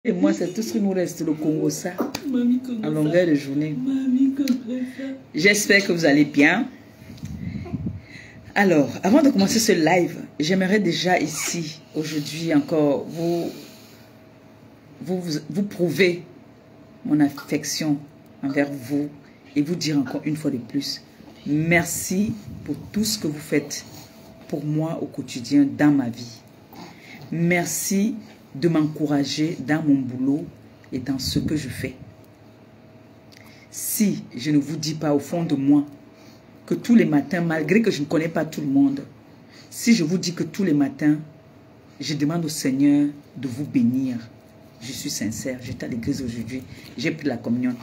Et moi, c'est tout ce qui nous reste, le Congo, ça, à longueur de journée. J'espère que vous allez bien. Alors, avant de commencer ce live, j'aimerais déjà ici, aujourd'hui encore, vous prouver mon affection envers vous et vous dire encore une fois de plus, merci pour tout ce que vous faites pour moi au quotidien dans ma vie. Merci de m'encourager dans mon boulot et dans ce que je fais. Si je ne vous dis pas au fond de moi que tous les matins, malgré que je ne connais pas tout le monde, si je vous dis que tous les matins, je demande au Seigneur de vous bénir, je suis sincère, j'étais à l'église aujourd'hui, j'ai pris la communion.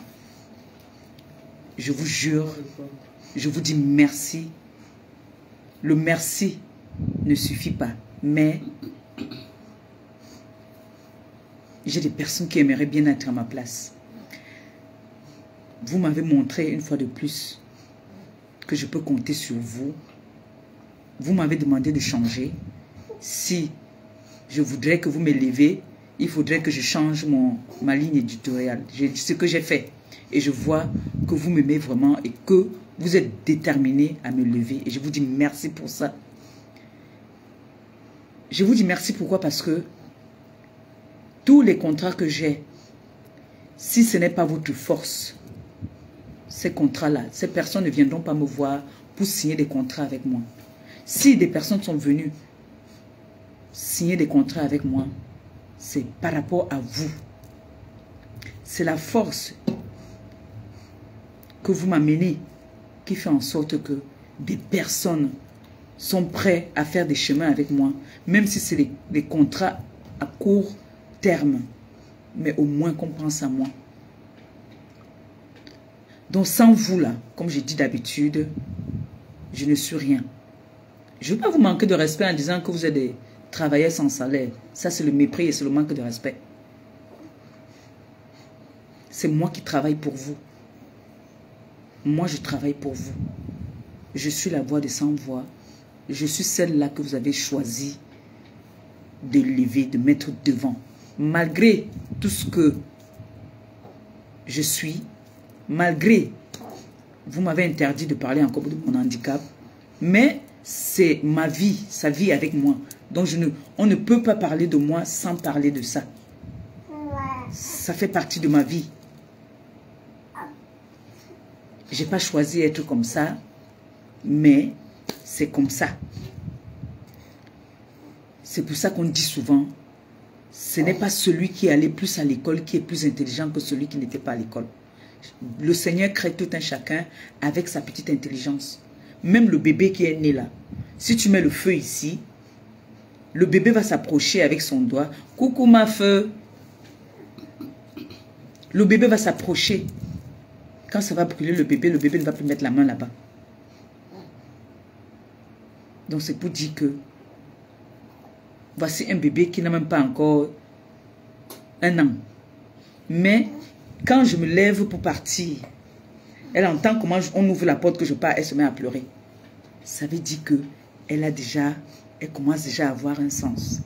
Je vous jure, je vous dis merci. Le merci ne suffit pas, mais j'ai des personnes qui aimeraient bien être à ma place. Vous m'avez montré une fois de plus que je peux compter sur vous. Vous m'avez demandé de changer. Si je voudrais que vous m'élevez, il faudrait que je change ma ligne éditoriale. Ce que j'ai fait. Et je vois que vous m'aimez vraiment et que vous êtes déterminé à me lever. Et je vous dis merci pour ça. Je vous dis merci pourquoi? Parce que tous les contrats que j'ai, si ce n'est pas votre force, ces contrats-là, ces personnes ne viendront pas me voir pour signer des contrats avec moi. Si des personnes sont venues signer des contrats avec moi, c'est par rapport à vous. C'est la force que vous m'amenez qui fait en sorte que des personnes sont prêtes à faire des chemins avec moi, même si c'est des contrats à court terme, mais au moins qu'on pense à moi. Donc sans vous là, comme je dis d'habitude, je ne suis rien. Je ne veux pas vous manquer de respect en disant que vous êtes des travailleurs sans salaire. Ça c'est le mépris et c'est le manque de respect. C'est moi qui travaille pour vous. Moi je travaille pour vous. Je suis la voix des sans voix. Je suis celle-là que vous avez choisi de lever, de mettre devant. Malgré tout ce que je suis, malgré, vous m'avez interdit de parler encore de mon handicap, mais c'est ma vie, sa vie avec moi. Donc on ne peut pas parler de moi sans parler de ça. Ça fait partie de ma vie. Je n'ai pas choisi d'être comme ça, mais c'est comme ça. C'est pour ça qu'on dit souvent, ce n'est pas celui qui est allé plus à l'école qui est plus intelligent que celui qui n'était pas à l'école. Le Seigneur crée tout un chacun avec sa petite intelligence. Même le bébé qui est né là, si tu mets le feu ici, le bébé va s'approcher avec son doigt. Coucou ma feu. Le bébé va s'approcher. Quand ça va brûler le bébé ne va plus mettre la main là-bas. Donc c'est pour dire que voici un bébé qui n'a même pas encore 1 an. Mais quand je me lève pour partir, elle entend comment on ouvre la porte que je pars, elle se met à pleurer. Ça veut dire que elle commence déjà à avoir un sens.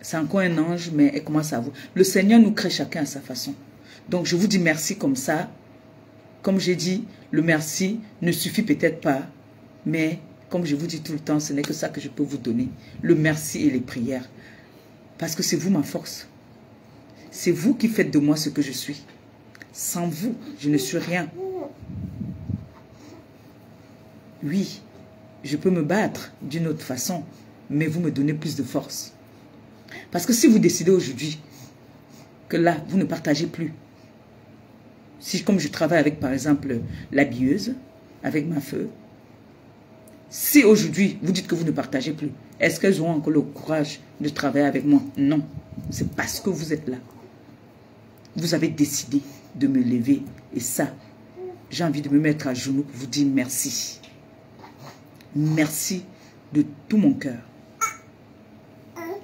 C'est encore un ange, mais elle commence à avoir. Le Seigneur nous crée chacun à sa façon. Donc je vous dis merci comme ça. Comme j'ai dit, le merci ne suffit peut-être pas, mais comme je vous dis tout le temps, ce n'est que ça que je peux vous donner. Le merci et les prières. Parce que c'est vous ma force. C'est vous qui faites de moi ce que je suis. Sans vous, je ne suis rien. Oui, je peux me battre d'une autre façon, mais vous me donnez plus de force. Parce que si vous décidez aujourd'hui que là, vous ne partagez plus, si comme je travaille avec par exemple l'habilleuse, avec ma feu, si aujourd'hui vous dites que vous ne partagez plus, est-ce qu'elles auront encore le courage de travailler avec moi? Non, c'est parce que vous êtes là. Vous avez décidé de me lever et ça, j'ai envie de me mettre à genoux pour vous dire merci. Merci de tout mon cœur.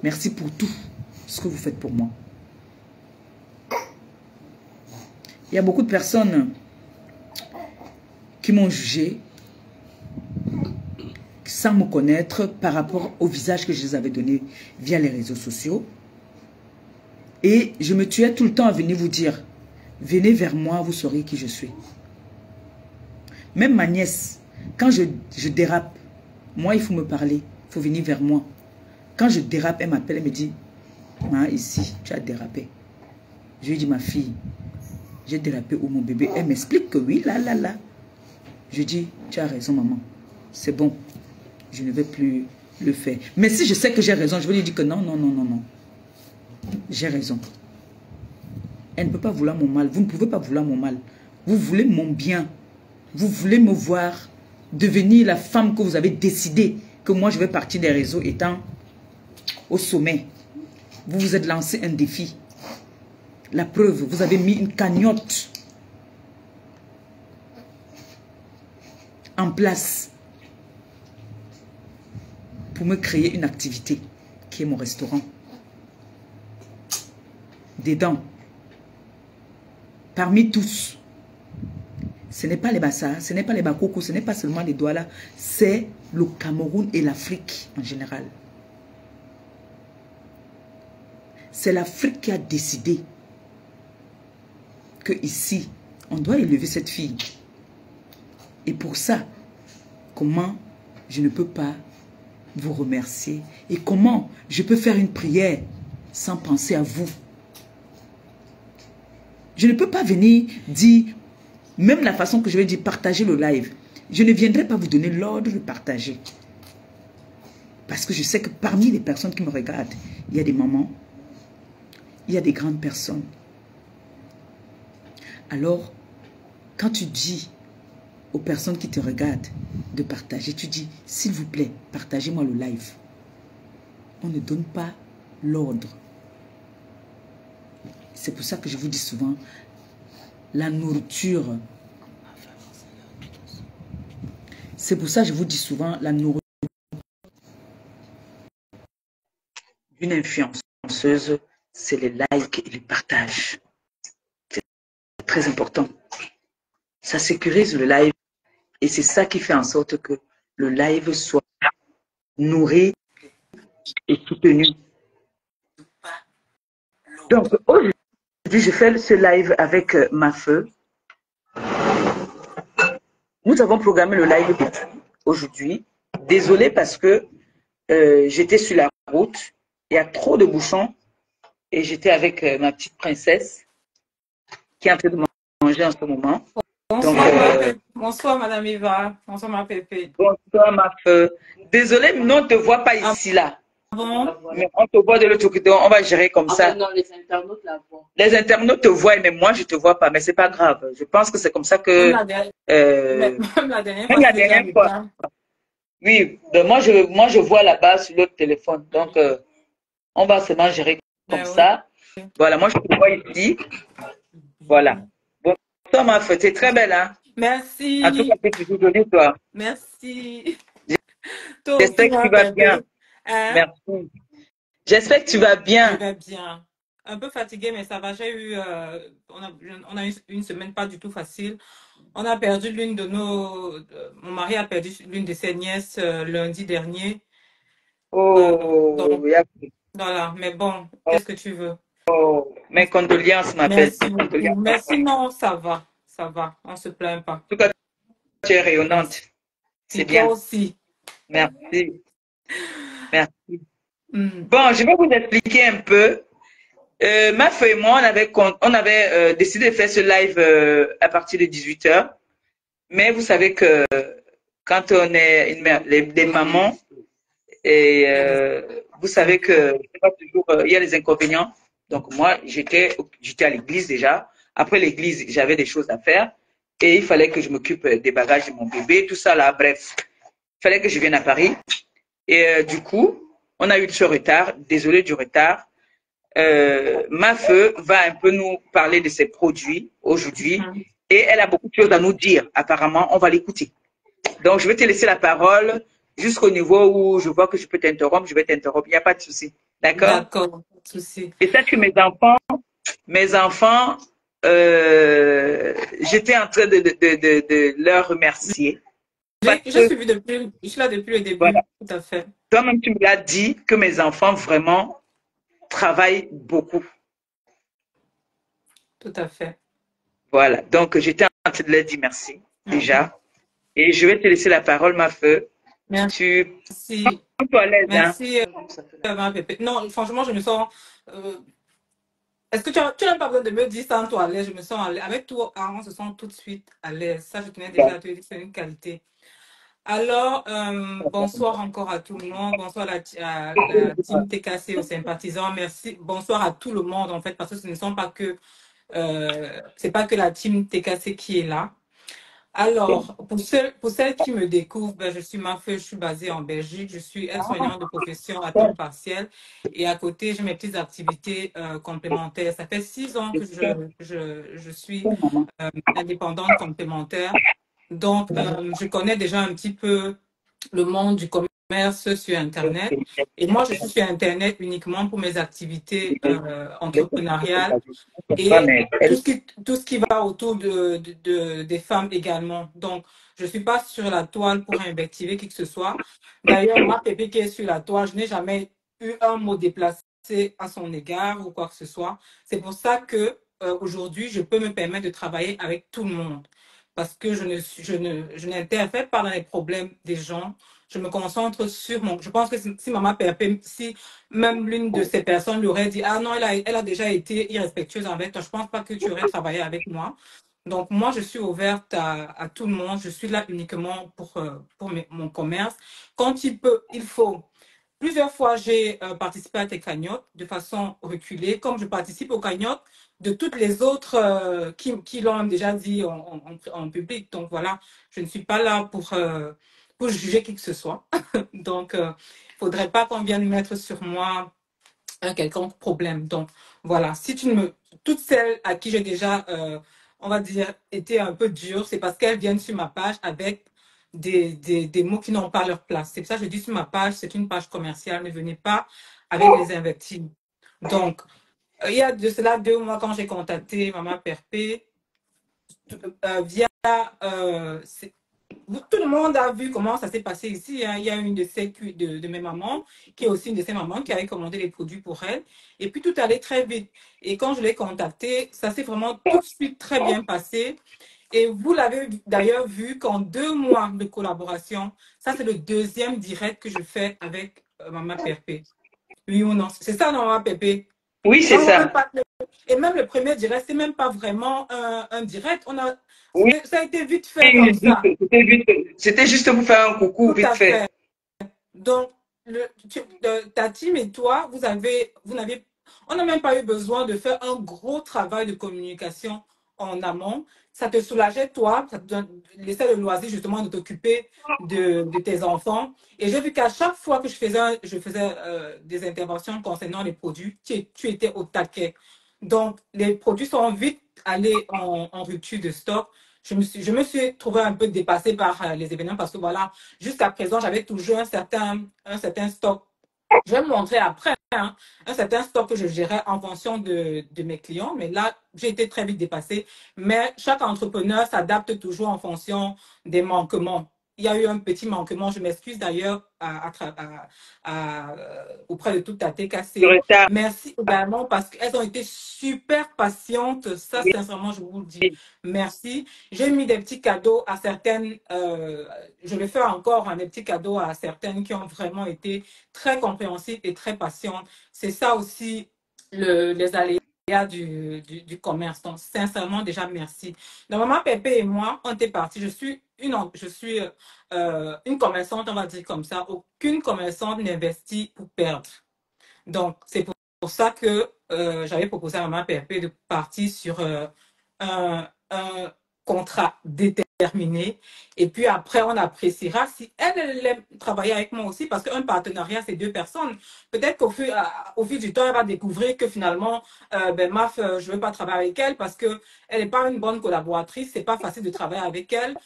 Merci pour tout ce que vous faites pour moi. Il y a beaucoup de personnes qui m'ont jugé sans me connaître par rapport au visage que je les avais donné via les réseaux sociaux. Et je me tuais tout le temps à venir vous dire, venez vers moi, vous saurez qui je suis. Même ma nièce, quand je dérape, moi, il faut me parler, il faut venir vers moi. Quand je dérape, elle m'appelle, elle me dit, ah, ici, tu as dérapé. Je lui dis, ma fille, j'ai dérapé où mon bébé? Elle m'explique que oui, là, là, là. Je dis, tu as raison, maman. C'est bon, je ne vais plus le faire. Mais si je sais que j'ai raison, je vais lui dire que non, non, non, non, non. J'ai raison. Elle ne peut pas vouloir mon mal. Vous ne pouvez pas vouloir mon mal. Vous voulez mon bien. Vous voulez me voir devenir la femme que vous avez décidé que moi je vais partir des réseaux étant au sommet. Vous vous êtes lancé un défi. La preuve, vous avez mis une cagnotte en place pour me créer une activité qui est mon restaurant. Dedans, parmi tous, ce n'est pas les Bassa, ce n'est pas les Bakoko, ce n'est pas seulement les Douala, c'est le Cameroun et l'Afrique en général. C'est l'Afrique qui a décidé que ici, on doit élever cette fille. Et pour ça, comment je ne peux pas vous remercier et comment je peux faire une prière sans penser à vous. Je ne peux pas venir dire, même la façon que je vais dire partager le live, je ne viendrai pas vous donner l'ordre de partager. Parce que je sais que parmi les personnes qui me regardent, il y a des mamans, il y a des grandes personnes. Alors, quand tu dis aux personnes qui te regardent de partager, tu dis, s'il vous plaît, partagez-moi le live. On ne donne pas l'ordre. C'est pour ça que je vous dis souvent, la nourriture. C'est pour ça que je vous dis souvent, la nourriture d'une influenceuse, c'est les likes et les partages. C'est très important. Ça sécurise le live et c'est ça qui fait en sorte que le live soit nourri et soutenu. Donc aujourd'hui, je fais ce live avec ma feu. Nous avons programmé le live aujourd'hui. Désolée parce que j'étais sur la route. Il y a trop de bouchons. Et j'étais avec ma petite princesse qui est en train de manger en ce moment. Bonsoir, bonsoir Madame Eva. Bonsoir ma pépé. Bonsoir ma feu. Désolée, mais on ne te voit pas ici là. Bon. Mais on te voit de l'autre côté. On va gérer comme ça. Non, les internautes la voient. Les internautes te voient, mais moi je te vois pas. Mais c'est pas grave. Je pense que c'est comme ça que. Même la dernière fois. Oui, mais moi je vois là-bas sur l'autre téléphone. Donc on va seulement gérer comme ça. Oui. Voilà, moi je te vois ici. Voilà. Bonsoir ma feu, t'es très belle, hein? Merci. En tout cas, tu peux donner toi. Merci. J'espère que tu vas bien. Hein? Merci. J'espère que tu vas bien. Je vais bien. Un peu fatiguée, mais ça va. J'ai eu, on a eu une semaine pas du tout facile. On a perdu l'une de nos... mon mari a perdu l'une de ses nièces lundi dernier. Oh, donc, voilà. Mais bon, qu'est-ce que tu veux? Oh, mes condoléances, ma belle. Merci beaucoup. Merci, non, ça va. Ça va. On ne se plaint pas. En tout cas, tu es rayonnante. C'est bien. Toi aussi. Merci. Merci. Bon, je vais vous expliquer un peu. Ma feu et moi, on avait décidé de faire ce live à partir de 18h. Mais vous savez que quand on est des mamans, et vous savez que pas toujours, il y a des inconvénients. Donc moi, j'étais à l'église déjà. Après l'église, j'avais des choses à faire. Et il fallait que je m'occupe des bagages de mon bébé, tout ça là. Bref, il fallait que je vienne à Paris. Et du coup, on a eu ce retard. Désolé du retard. Ma feu va un peu nous parler de ses produits aujourd'hui. Et elle a beaucoup de choses à nous dire. Apparemment, on va l'écouter. Donc, je vais te laisser la parole jusqu'au niveau où je vois que je peux t'interrompre. Je vais t'interrompre. Il n'y a pas de souci. D'accord? D'accord, pas de souci. Et sache que mes enfants, j'étais en train de leur remercier. Je suis là depuis le début. Voilà. Tout à fait. Toi-même, tu me l'as dit que mes enfants vraiment travaillent beaucoup. tout à fait. Voilà. Donc, j'étais en train de leur dire merci, Mhm. déjà. Et je vais te laisser la parole, ma feu. Tu Merci. prends à l'aise, hein. Merci, ma pépé. Non, franchement, je me sens. euh, Est-ce que tu n'as pas besoin de me dire ça en toi à l'aise? Je me sens à l'aise. Avec tout, on se sent tout de suite à l'aise. Ça, je tenais déjà à te dire, c'est une qualité. Alors, bonsoir encore à tout le monde. Bonsoir à la team TKC, aux sympathisants. Merci. Bonsoir à tout le monde, en fait, parce que ce ne sont pas que, c'est pas que la team TKC qui est là. Alors, pour celles qui me découvrent, ben, je suis Mafeu, je suis basée en Belgique, je suis aide-soignante de profession à temps partiel et à côté, j'ai mes petites activités complémentaires. Ça fait 6 ans que je suis indépendante complémentaire. Donc, je connais déjà un petit peu le monde du commerce sur Internet. Et moi, je suis sur Internet uniquement pour mes activités entrepreneuriales et tout ce qui va autour des femmes également. Donc, je ne suis pas sur la toile pour invectiver qui que ce soit. D'ailleurs, ma pépé qui est sur la toile, je n'ai jamais eu un mot déplacé à son égard ou quoi que ce soit. C'est pour ça que aujourd'hui, je peux me permettre de travailler avec tout le monde. Parce que je n'interfère pas dans les problèmes des gens. Je me concentre sur mon. Je pense que si Maman Pépé, si même l'une de ces personnes lui aurait dit, ah non, elle a déjà été irrespectueuse avec toi, je ne pense pas que tu aurais travaillé avec moi. Donc, moi, je suis ouverte à tout le monde. Je suis là uniquement pour mon commerce. Quand il faut. Plusieurs fois, j'ai participé à tes cagnottes de façon reculée, comme je participe aux cagnottes de toutes les autres qui l'ont déjà dit en public. Donc voilà, je ne suis pas là pour juger qui que ce soit. Donc, il ne faudrait pas qu'on vienne mettre sur moi un quelconque problème. Donc, voilà, si tu ne me... Toutes celles à qui j'ai déjà, on va dire, été un peu dure, c'est parce qu'elles viennent sur ma page avec des mots qui n'ont pas leur place. C'est pour ça que je dis sur ma page, c'est une page commerciale, ne venez pas avec les invectives. Donc, il y a de cela 2 mois, quand j'ai contacté Maman Perpé, via tout le monde a vu comment ça s'est passé ici. Hein. Il y a une de mes mamans, qui est aussi une de ses mamans, qui avait commandé les produits pour elle. Et puis tout allait très vite. Et quand je l'ai contactée, ça s'est vraiment tout de suite très bien passé. Et vous l'avez d'ailleurs vu qu'en 2 mois de collaboration, ça c'est le deuxième direct que je fais avec Maman Perpé. Oui ou non? C'est ça, non, Maman Perpé? Oui, c'est ça. Et même le premier direct, c'est même pas vraiment un direct. Oui, Ça a été vite fait comme ça. c'était juste pour faire un coucou Tout vite à fait. fait. Donc, ta team et toi, on n'a même pas eu besoin de faire un gros travail de communication en amont. Ça te soulageait, toi, ça te laissait le loisir justement de t'occuper de tes enfants. Et j'ai vu qu'à chaque fois que je faisais des interventions concernant les produits, tu étais au taquet. Donc, les produits sont vite allés en rupture de stock. Je me suis trouvée un peu dépassée par les événements parce que voilà, jusqu'à présent, j'avais toujours un certain stock. Je vais me montrer après, hein, un certain stock que je gérais en fonction de mes clients. Mais là, j'ai été très vite dépassée. Mais chaque entrepreneur s'adapte toujours en fonction des manquements. Il y a eu un petit manquement. Je m'excuse d'ailleurs auprès de toute ta TKC. Merci également parce qu'elles ont été super patientes. Ça, sincèrement, je vous le dis. Merci. J'ai mis des petits cadeaux à certaines, je le fais encore, hein, des petits cadeaux à certaines qui ont vraiment été très compréhensives et très patientes. C'est ça aussi les aléas du commerce. Donc, sincèrement, déjà, merci. Donc, Maman Pépé et moi, on était partis. Je suis une commerçante, on va dire comme ça. Aucune commerçante n'investit pour perdre. Donc, c'est pour ça que j'avais proposé à Maman Pépé de partir sur un contrat déterminé. Et puis après, on appréciera si elle aime travailler avec moi aussi, parce qu'un partenariat, c'est 2 personnes. Peut-être au fil du temps, elle va découvrir que finalement, Maf, je ne veux pas travailler avec elle parce qu'elle n'est pas une bonne collaboratrice. C'est pas facile de travailler avec elle.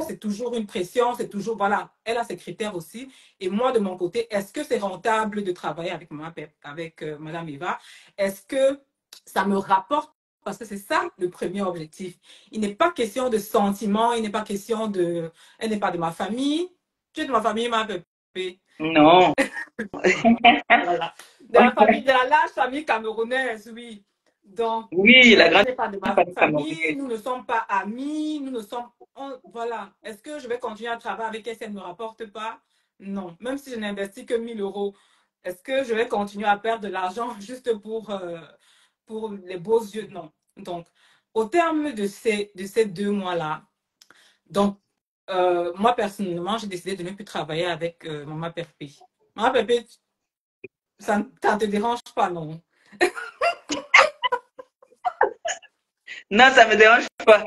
C'est toujours une pression, c'est toujours, voilà, elle a ses critères aussi. Et moi, de mon côté, est-ce que c'est rentable de travailler avec Madame Eva? Est-ce que ça me rapporte? Parce que c'est ça le premier objectif. Il n'est pas question de sentiments, il n'est pas question de... Elle n'est pas de ma famille. Tu es de ma famille, ma pépé. Non. Voilà. De la famille, de la large famille camerounaise, oui. Donc, Oui, la elle grande n'est pas de ma famille famille, camerounaise. nous ne sommes pas amis, nous ne sommes... voilà. Est-ce que je vais continuer à travailler avec elle si elle ne me rapporte pas? Non. Même si je n'investis que 1 000 euros, est-ce que je vais continuer à perdre de l'argent juste pour les beaux yeux? Non. Donc, au terme de ces 2 mois-là, donc, moi, personnellement, j'ai décidé de ne plus travailler avec Maman Perpé. Maman Perpé, ça ne te dérange pas, non? Non, ça ne me dérange pas.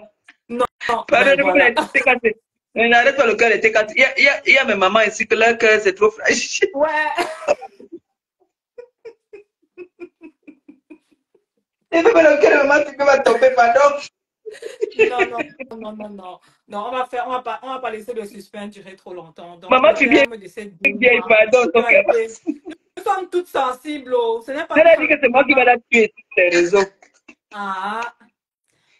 Non, ben Pardonnez-moi, voilà. n'arrête pas le cœur était quand il y a mes mamans ici que leur cœur c'est trop fragile. Ouais. Et même le cœur de maman, tu peux pas tomber, pardon. Non, non, non, non, non. Non, on va pas laisser le suspense durer trop longtemps. Donc, Maman, au tu viens terme de ces deux vieille, mois, pardon, qui ton ont cœur. été, nous sommes toutes sensibles. Ce n'est pas Elle tout a dit que c'est moi qui vais simplement. la tuer sur les réseaux. Ah,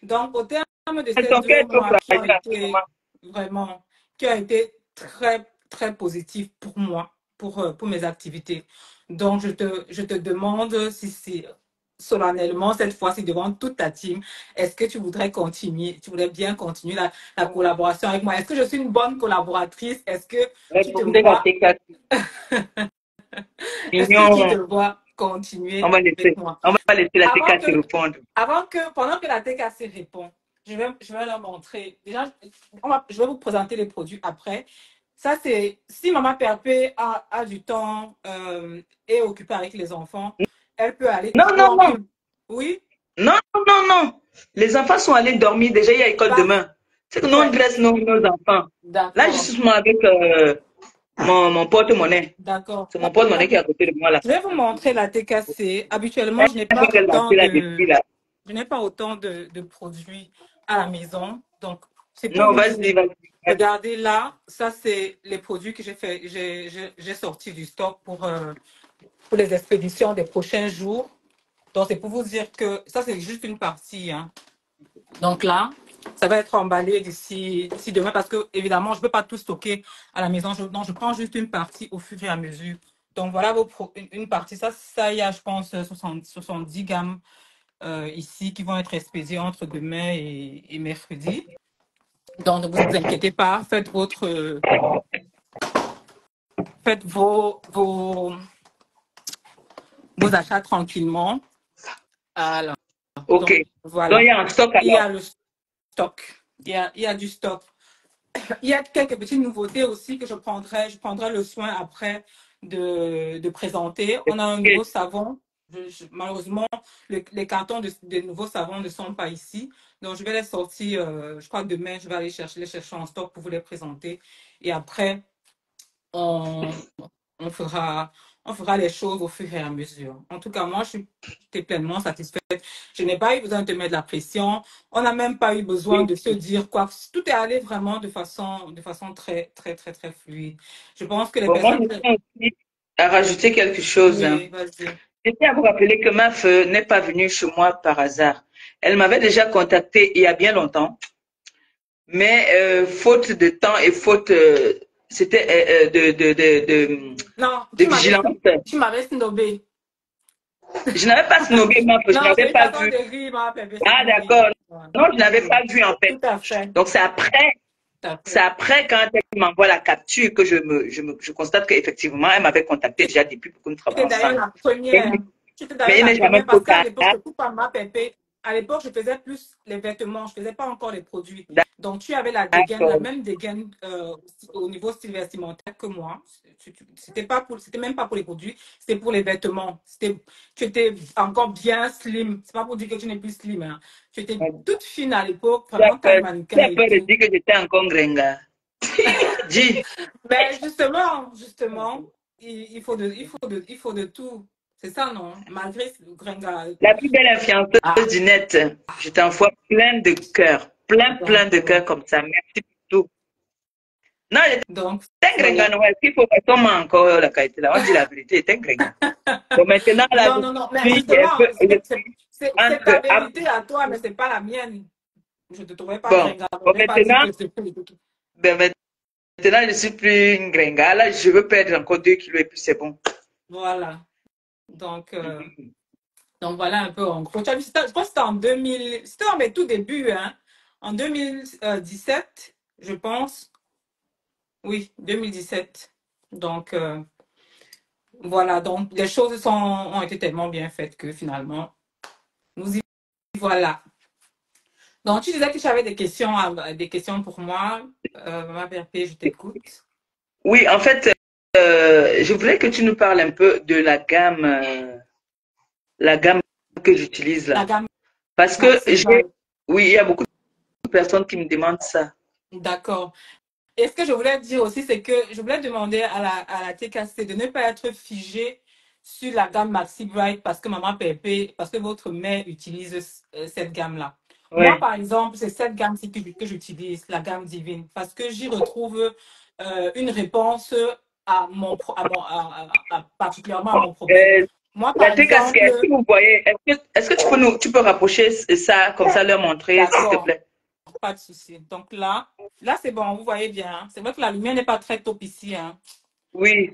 donc, au terme de ces Ton cœur deux est trop mois qui ont fragile en ce été moment. vraiment, qui ont été très, très positifs pour moi, pour mes activités. Donc, je te demande si solennellement, cette fois-ci, devant toute ta team, est-ce que tu voudrais continuer, tu voudrais bien continuer la collaboration avec moi? Est-ce que je suis une bonne collaboratrice? Est-ce que Mais tu te pour me dire, vois, est-ce que tu te mignon, vois continuer on va avec laisser, moi? on va laisser la Avant TK que, te répondre. pendant que la TKC répond, je vais leur montrer. Déjà, je vais vous présenter les produits après. Ça, c'est si Maman Perpé a du temps et est occupée avec les enfants, elle peut aller Non, non, non, tranquille. Oui, non, non, non. Les enfants sont allés dormir. Déjà, il y a école demain. C'est que nous, on parfait. dresse nos enfants. Là, je D'accord, suis seulement avec mon porte-monnaie. d'accord. C'est mon porte-monnaie qui est à côté de moi là. Je vais vous montrer la TKC. Habituellement, Elle a fait lancer là depuis là. je n'ai pas autant de produits à la maison. Donc, c'est pour Non, vous dire. vas-y, vas-y. Regardez là, ça c'est les produits que j'ai sortis du stock pour les expéditions des prochains jours. Donc c'est pour vous dire que ça c'est juste une partie, hein. Donc là, ça va être emballé d'ici demain parce que évidemment je ne peux pas tout stocker à la maison. Donc je prends juste une partie au fur et à mesure. Donc voilà une partie. Ça il y a je pense 70 grammes ici qui vont être expédiés entre demain et mercredi. Donc, ne vous inquiétez pas, faites vos achats tranquillement. Alors, Ok. donc, Donc, il y voilà. a un stock Il y alors. a le stock. Il y a du stock. Il y a quelques petites nouveautés aussi que je prendrai le soin après de présenter. On a un nouveau savon. Malheureusement, les cartons de nouveaux savons ne sont pas ici. Donc, je vais les sortir, je crois que demain, je vais aller les chercher en stock pour vous les présenter. Et après, on, on fera, on fera les choses au fur et à mesure. En tout cas, moi, j'étais pleinement satisfaite. Je n'ai pas eu besoin de mettre de la pression. On n'a même pas eu besoin de se dire quoi. Tout est allé vraiment de façon très, très, très, très fluide. Je pense que les Bon, moi, personnes... je tiens aussi à rajouter quelque chose, hein. Oui, vas-y. Je tiens à vous rappeler que ma feu n'est pas venue chez moi par hasard. Elle m'avait déjà contacté il y a bien longtemps, mais faute de temps et faute, c'était Non, de vigilance. tu m'avais snobé. Je n'avais pas snobé ma feu, je Non, c'est n'avais une pas façon vu. de rire, ma bébé, c'est Ah, une rire. d'accord. Ouais. Non, je n'avais Oui, pas vu en fait. tout à fait. Donc, Tout à c'est fait. après quand elle m'envoie la capture que je constate qu'effectivement, elle m'avait contacté déjà depuis pour que nous J'étais travaillons d'ailleurs ensemble. la première. J'étais Mais d'ailleurs il la n'est jamais première trop parce qu'à tard. l'époque, je coupe pas ma pépé. À l'époque, je faisais plus les vêtements. Je faisais pas encore les produits. Donc, tu avais la dégaine, la D'accord. même dégaine au niveau style vestimentaire que moi. C'était même pas pour les produits. C'était pour les vêtements. Tu étais encore bien slim. C'est pas pour dire que tu n'es plus slim, hein. Tu étais toute fine à l'époque, vraiment taille Tu mannequin as et peur de tout. dire que j'étais encore gringa. Dis, Mais justement, il faut de tout. C'est ça, non? Malgré ce gringa. la plus belle influenceuse Ah, du net, je t'envoie plein de cœurs. Plein, plein donc, de cœurs comme ça. Merci pour tout. Non, donc, j'étais gringa, voilà. non, est-ce qu'il faut qu'on encore la qualité là? On dit la vérité, j'étais gringa. Bon, maintenant, là, Non, je non, non. Mais suis un peu, justement, je suis c'est ta entre, vérité à toi, mais c'est pas la mienne. Je te trouvais pas bon, gringa. Je bon, vais pas dire que c'est... ben, maintenant, je suis plus une gringa. Là, je veux perdre encore 2 kilos et puis c'est bon. Voilà. Donc, Donc voilà un peu en gros. Tu as vu, je pense que c'était en 2000, c'était dans mes tout débuts, hein, en 2017, je pense. Oui, 2017. Donc voilà, donc les choses ont été tellement bien faites que finalement, nous y voilà. Donc tu disais que tu avais des questions pour moi. Ma PRP, je t'écoute. Oui, en fait, je voulais que tu nous parles un peu de la gamme que j'utilise La là. gamme Parce que Maxi Bright. oui, il y a beaucoup de personnes qui me demandent ça. D'accord. Et ce que je voulais dire aussi, c'est que je voulais demander à la TKC de ne pas être figée sur la gamme Maxi Bright parce que maman Pépé, parce que votre mère utilise cette gamme-là. Moi, Ouais. par exemple, c'est cette gamme-ci que j'utilise, la gamme Divine, parce que j'y retrouve une réponse à particulièrement à mon problème. Euh, Moi, par la TKC, exemple, est-ce que vous voyez, est-ce que tu peux rapprocher ça, comme ça, leur montrer, s'il te d'accord, plaît? pas de souci. Donc là c'est bon, vous voyez bien, hein. C'est vrai que la lumière n'est pas très top ici, hein. Oui.